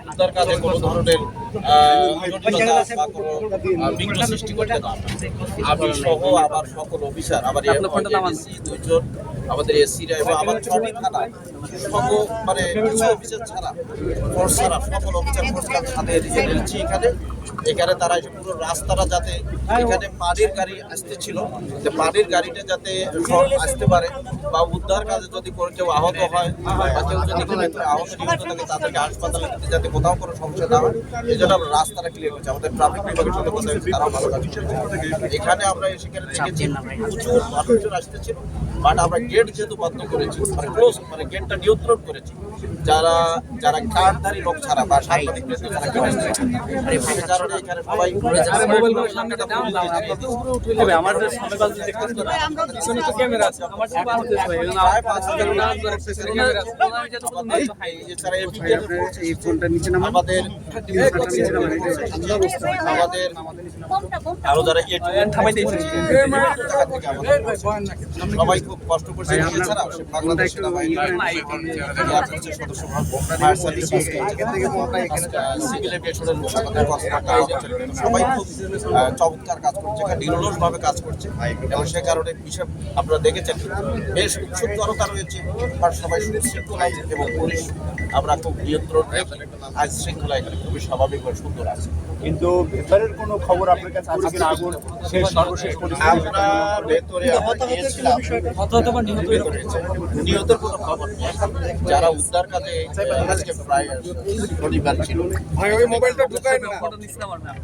উদ্ধার কাজে কোনো ধরনের জটিলতা বা কোনো বিঘ্ন সৃষ্টি করতে না আমি সহ আমার সকল অফিসার আমার দুইজন আমাদের এসিরা এবং আমার 6টি থানা সকল মানে অফিসার ছাড়া ফোর্স ছাড়া সকল অফিসার ফোর্সকে সাথে এনেছি এখানে তারা পুরো রাস্তাটা যাতে এখানে পানির গাড়ি আসতেছিল যে পানির গাড়িটা যাতে আসতে পারে বা উদ্ধার কাজে যদি কোনো কেউ আহত হয় বা কেউ যদি আহত নিহত থাকে তাদেরকে হাসপাতালে নিতে যাতে কোথাও কোনো সমস্যা না হয় এই জন্য আমরা রাস্তাটা ক্লিয়ার করছি আমাদের ট্রাফিক বিভাগের সাথে কথা হয়েছে তারাও ভালো কাজ করছে এখানে আমরা সেখানে দেখেছি প্রচুর মানুষজন আসতেছিল বাট আমরা গেট যেহেতু বন্ধ করেছি মানে ক্লোজ মানে গেটটা নিয়ন্ত্রণ করেছি যারা কার্ডধারী লোক ছাড়া বা সাংবাদিক তারা কেউ আসছে কারণে এখানে সবাই আমাদের আরো যারা সবাই খুব কষ্ট করছে এছাড়াও বাংলাদেশ সদস্য সিভিল এভিয়েশনের সবাই খুব চমৎকার কাজ করছে নিরলসভাবে কাজ করছে এবং সে কারণে বিষয় আপনারা দেখেছেন বেশ উৎসুকতা রয়েছে আর সবাই সুশৃঙ্খল আছে এবং পুলিশ আমরা খুব নিয়ন্ত্রণ রেখে আইন শৃঙ্খলা এখানে খুবই স্বাভাবিকভাবে সুন্দর আছে কিন্তু ভেতরের কোনো খবর আপনার কাছে আছে কিনা আগুন শেষ সর্বশেষ আমরা ভেতরে নিহতের কোনো খবর নেই যারা উদ্ধার কাজে আজকে প্রায় শনিবার ছিল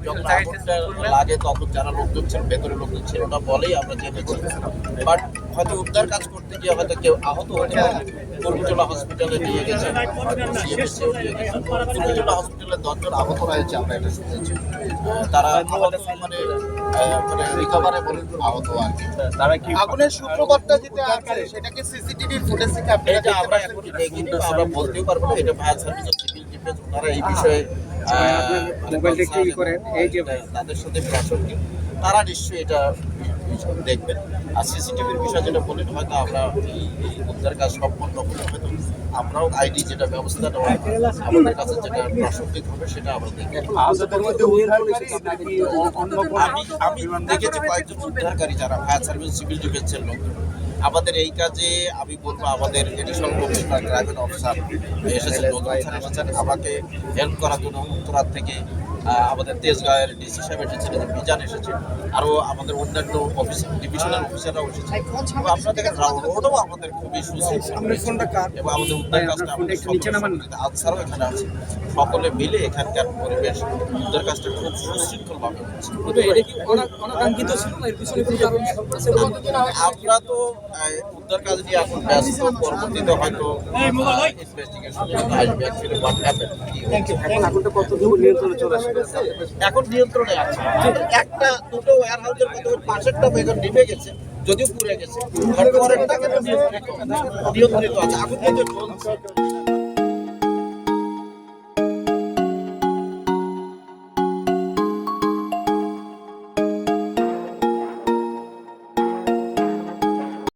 যখন আগুনটা লাগে তখন যারা লোকজন ছিল ভেতরে লোকজন ছিল না বলেই আমরা জেনেছি বাট হয়তো উদ্ধার কাজ করতে গিয়ে হয়তো কেউ আহত হতে পারে কর্মীজলা হসপিটালে নিয়ে গেছে কর্মীজলা হসপিটালে 10 জন আহত রয়েছে আমরা এটা শুনেছি তারা মানে রিকভারে বলে আহত আর কি তারা কি আগুনের সূত্রপাতটা যেটা আছে সেটাকে সিসিটিভি ফুটেজ থেকে এটা আমরা এখন কিন্তু আমরা বলতেও পারবো না এটা ফায়ার সার্ভিসের সিভিল ডিফেন্স ওনারা এই বিষয়ে মোবাইলটা কি করে এই যে তাদের সাথে প্রাসঙ্গিক তারা নিশ্চয়ই এটা দেখবেন আর সিসিটিভির বিষয় যেটা বলেন হয়তো আমরা এই উদ্ধার কাজ সম্পন্ন হলে হয়তো আমরাও আইডি যেটা ব্যবস্থা নেওয়া আমাদের কাছে যেটা প্রাসঙ্গিক হবে সেটা আমরা দেখি আমি দেখেছি কয়েকজন উদ্ধারকারী যারা ফায়ার সার্ভিস সিভিল ডিফেন্সের লোক আমাদের এই কাজে আমি বলবো আমাদের এডিশনাল কমিশনার গ্রামীণ অফিসার এসেছেন এসেছেন আমাকে হেল্প করার জন্য উত্তরার থেকে আমাদের তেজগাঁয়ের ডিসি সাহেব এসেছেন বিজান এসেছে আরও আমাদের অন্যান্য অফিস ডিভিশনাল অফিসাররাও এসেছে এবং আপনারা দেখেন রোডও আমাদের খুবই সুশৃঙ্খল এবং আমাদের উদ্ধার কাজটা আনসারও এখানে আছে সকলে মিলে এখানকার পরিবেশ উদ্ধার কাজটা খুব সুশৃঙ্খলভাবে হচ্ছে আমরা তো উদ্ধার কাজ নিয়ে এখন ব্যস্ত পরবর্তীতে হয়তো ইনভেস্টিগেশন আসবে অ্যাকচুয়ালি হোয়াট হ্যাপেন্ড এখন নিয়ন্ত্রণে আছে একটা দুটো ওয়্যার হাউসের মধ্যে পাশেরটা বেগম নিভে গেছে যদিও পুড়ে গেছে নিয়ন্ত্রিত আছে আগুন কিন্তু চলছে